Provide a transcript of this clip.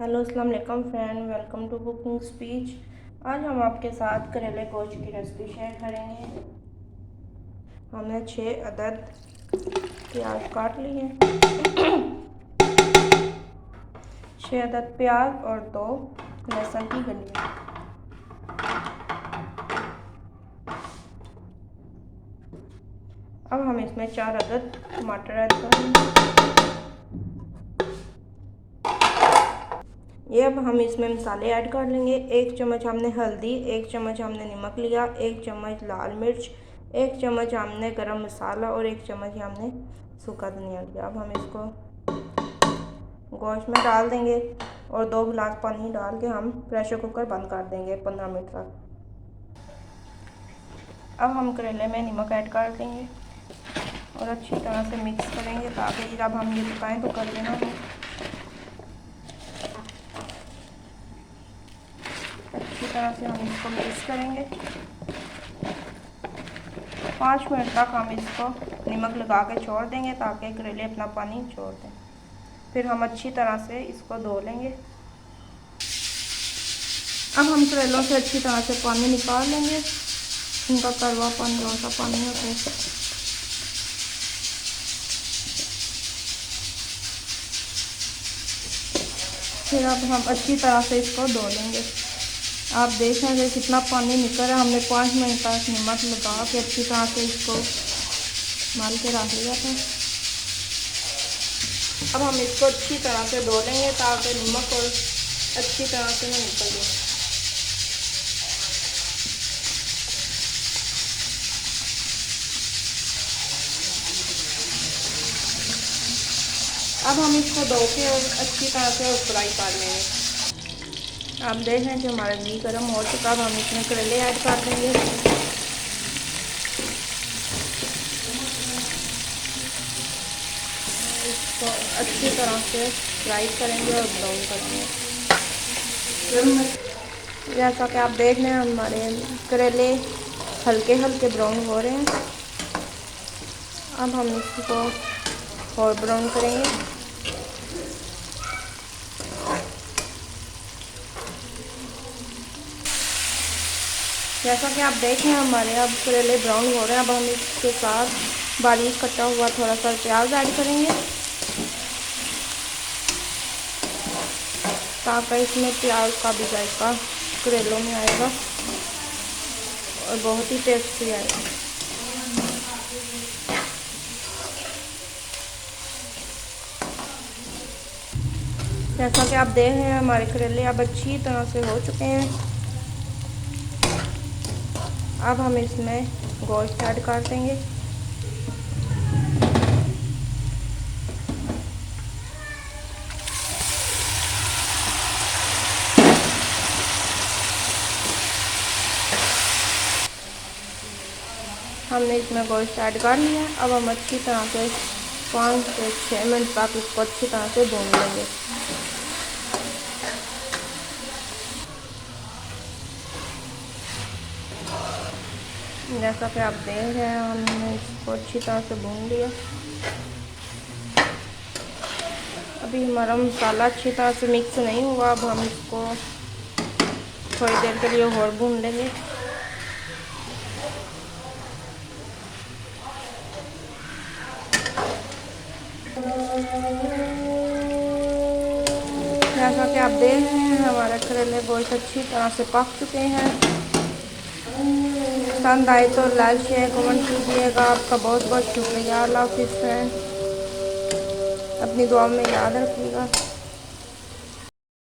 Hello अस्सलाम वालेकुम friend, welcome to cooking speech. आज हम आपके साथ करेले गोश्त की रेसिपी शेयर करेंगे। हमने 6 अदद प्याज काट लिए हैं। 6 अदद प्याज और 2 लहसुन की कलियां। अब हम इसमें 4 अदद टमाटर ऐड करेंगे। ये अब हम इसमें मसाले ऐड कर लेंगे। 1 चम्मच हमने हल्दी, 1 चम्मच हमने नमक लिया, 1 चम्मच लाल मिर्च, 1 चम्मच हमने गरम मसाला और 1 चम्मच हमने सूखा धनिया लिया। अब हम इसको गोश्त में डाल देंगे और 2 गिलास पानी डाल के हम प्रेशर कुकर बंद कर देंगे 15 मिनट तक। अब हम करेले में नमक ऐड कर देंगे और अच्छी तरह से मिक्स करेंगे ताकि जब हम ये पकाएँ तो करेले ना हो। अच्छी तरह से हम इसको मिक्स करेंगे। 5 मिनट तक हम इसको नमक लगा के छोड़ देंगे ताकि करेले अपना पानी छोड़ दें। फिर हम अच्छी तरह से इसको धो लेंगे। अब हम करेलों से अच्छी तरह से पानी निकाल लेंगे। इनका कड़वा पानी कौन सा पानी होता है। फिर अब हम अच्छी तरह से इसको धो लेंगे। आप देख रहे हैं कितना पानी निकल रहा है। हमने 5 मिनट तक नमक लगा के अच्छी तरह से इसको माल के रख लिया था। अब हम इसको अच्छी तरह से धो लेंगे ताकि नमक और अच्छी तरह से ना निकल जाए। अब हम इसको धो के और अच्छी तरह से फ्राई कर लेंगे। आप देख रहे हैं कि हमारा घी गर्म हो चुका। अब हम इसमें करेले ऐड कर देंगे। इसको अच्छी तरह से फ्राई करेंगे और ब्राउन करेंगे। जैसा कि आप देख रहे हैं हमारे करेले हल्के हल्के ब्राउन हो रहे हैं। अब हम इसको और ब्राउन करेंगे। जैसा कि आप देख रहे हैं हमारे अब करेले ब्राउन हो रहे हैं। अब हम इसके साथ बारीक कटा हुआ थोड़ा सा प्याज ऐड करेंगे ताकि इसमें प्याज का भी जायका करेलों में आएगा और बहुत ही टेस्टी आएगा। जैसा कि आप देख रहे हैं हमारे करेले अब अच्छी तरह से हो चुके हैं। अब हम इसमें गोश्त ऐड कर देंगे। हमने इसमें गोश्त ऐड कर लिया। अब हम अच्छी तरह से 5 से 6 मिनट तक इसको अच्छी तरह से भून लेंगे। जैसा कि आप देख रहे हैं हमने इसको अच्छी तरह से भून लिया। अभी हमारा मसाला अच्छी तरह से मिक्स नहीं हुआ। अब हम इसको थोड़ी देर के लिए और भून लेंगे। जैसा कि आप देख रहे हैं हमारे करेले गोश्त अच्छी तरह से पक चुके हैं। पसंद आए तो लाइक शेयर कमेंट कीजिएगा। आपका बहुत बहुत शुक्रिया। अल्लाह हाफ़िज़ फ्रेंड, अपनी दुआ में याद रखिएगा।